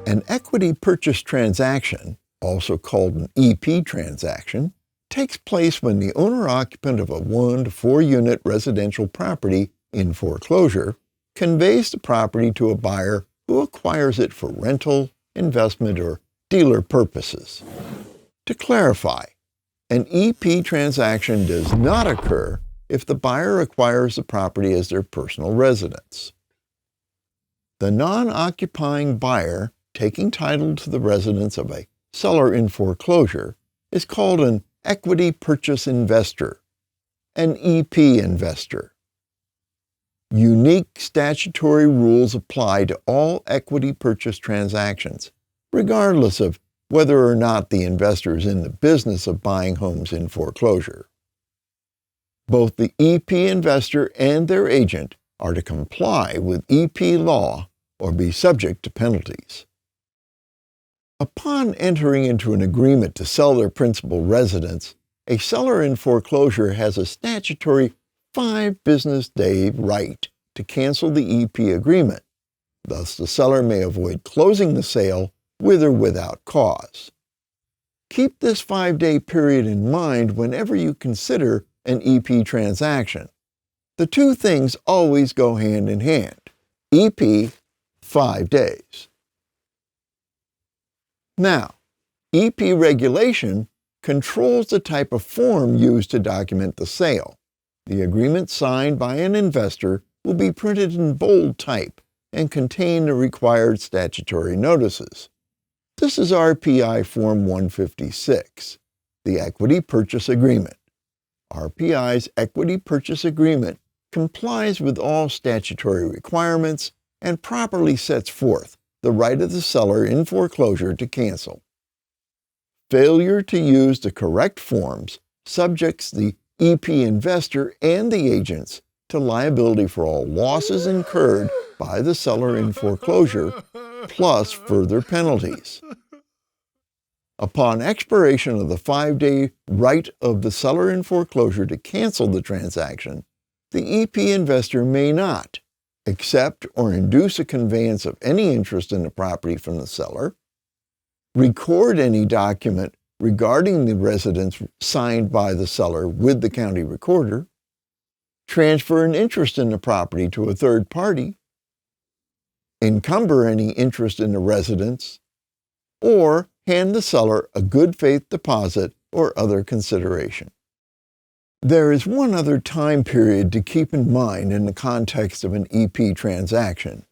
An equity purchase transaction, also called an EP transaction, takes place when the owner-occupant of a 1 to 4 unit residential property in foreclosure conveys the property to a buyer who acquires it for rental, investment, or dealer purposes. To clarify, an EP transaction does not occur if the buyer acquires the property as their personal residence. The non-occupying buyer taking title to the residence of a seller in foreclosure is called an equity purchase investor, an EP investor. Unique statutory rules apply to all equity purchase transactions, regardless of whether or not the investor is in the business of buying homes in foreclosure. Both the EP investor and their agent are to comply with EP law or be subject to penalties. Upon entering into an agreement to sell their principal residence, a seller in foreclosure has a statutory 5 business day right to cancel the EP agreement. Thus, the seller may avoid closing the sale with or without cause. Keep this 5-day period in mind whenever you consider an EP transaction. The two things always go hand in hand. EP, 5 days. Now, EP regulation controls the type of form used to document the sale. The agreement signed by an investor will be printed in bold type and contain the required statutory notices. This is RPI Form 156, the Equity Purchase Agreement. RPI's Equity Purchase Agreement complies with all statutory requirements and properly sets forth the right of the seller in foreclosure to cancel. Failure to use the correct forms subjects the EP investor and the agents to liability for all losses incurred by the seller in foreclosure, plus further penalties. Upon expiration of the 5-day right of the seller in foreclosure to cancel the transaction, the EP investor may not accept or induce a conveyance of any interest in the property from the seller, record any document regarding the residence signed by the seller with the county recorder, transfer an interest in the property to a third party, encumber any interest in the residence, or hand the seller a good faith deposit or other consideration. There is one other time period to keep in mind in the context of an EP transaction.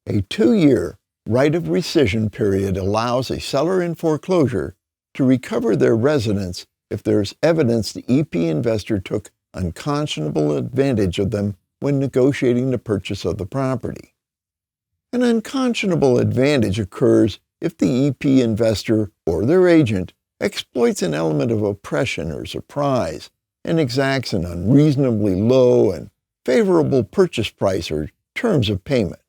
A 2-year right of rescission period allows a seller in foreclosure to recover their residence if there is evidence the EP investor took unconscionable advantage of them when negotiating the purchase of the property. An unconscionable advantage occurs if the EP investor or their agent exploits an element of oppression or surprise and exacts an unreasonably low and favorable purchase price or terms of payment.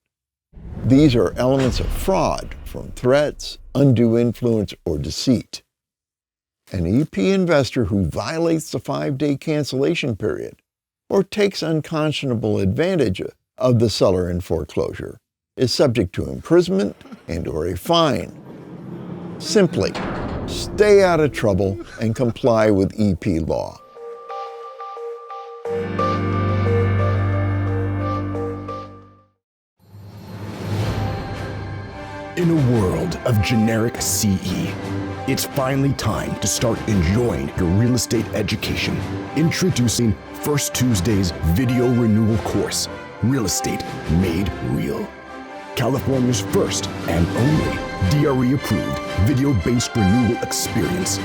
These are elements of fraud from threats, undue influence, or deceit. An EP investor who violates the 5-day cancellation period or takes unconscionable advantage of the seller in foreclosure is subject to imprisonment and/or a fine. Simply stay out of trouble and comply with EP law. In a world of generic CE, it's finally time to start enjoying your real estate education. Introducing First Tuesday's video renewal course, Real Estate Made Real. California's first and only DRE-approved video-based renewal experience.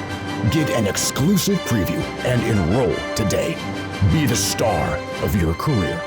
Get an exclusive preview and enroll today. Be the star of your career.